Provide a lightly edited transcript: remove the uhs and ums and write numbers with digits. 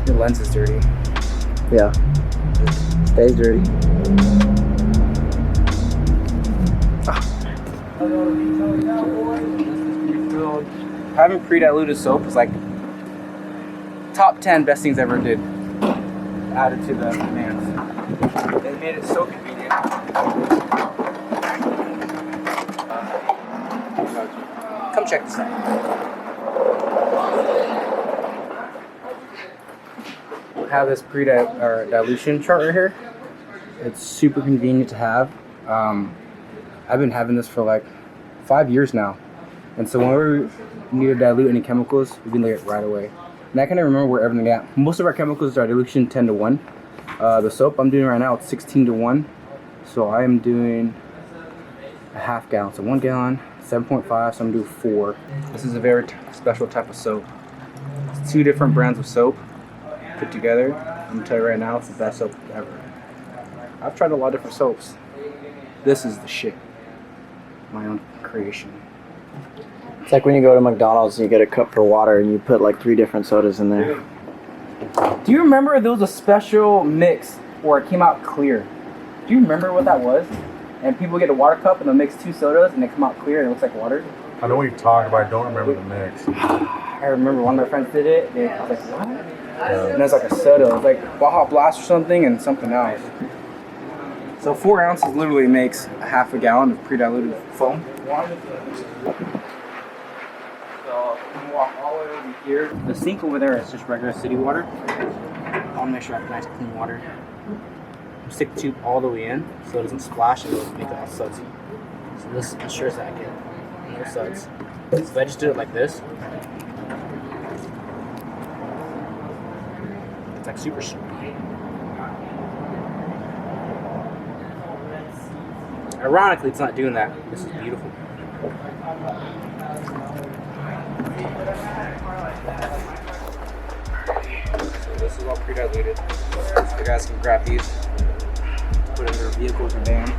Your lens is dirty. Yeah. Stays dirty. Having pre-diluted soap is like top 10 best things I ever did. Added to the demands. They made it so convenient. Come check this out. I have this dilution chart right here. It's super convenient to have. I've been having this for like 5 years now. And so whenever we need to dilute any chemicals, we can look at it right away. And I can't even remember where everything at. Most of our chemicals are dilution 10 to 1. The soap I'm doing right now, it's 16 to 1. So I am doing a half gallon. So 1 gallon, 7.5, so I'm gonna do 4. This is a very special type of soap. It's 2 different brands of soap put together. I'm gonna tell you right now, it's the best soap ever. I've tried a lot of different soaps. This is the shit. My own creation. It's like when you go to McDonald's and you get a cup for water and you put like 3 different sodas in there. Do you remember there was a special mix where it came out clear? Do you remember what that was? And people get a water cup and they'll mix 2 sodas and they come out clear and it looks like water? I know what you're talking about. I don't remember the mix. I remember one of my friends did it. And I was like, what? And it was like a soda. It was like Baja Blast or something and something else. So 4 ounces literally makes a half a gallon of pre-diluted foam. So I'm gonna walk all the way over here. The sink over there is just regular city water. I'll make sure I have nice clean water. Stick the tube all the way in so it doesn't splash and it'll make it all sudsy. So this ensures that I get no suds. So if I just do it like this, it's like super soupy. Ironically, it's not doing that. This is beautiful. So this is all pre-diluted. So you guys can grab these, put it in their vehicles or van.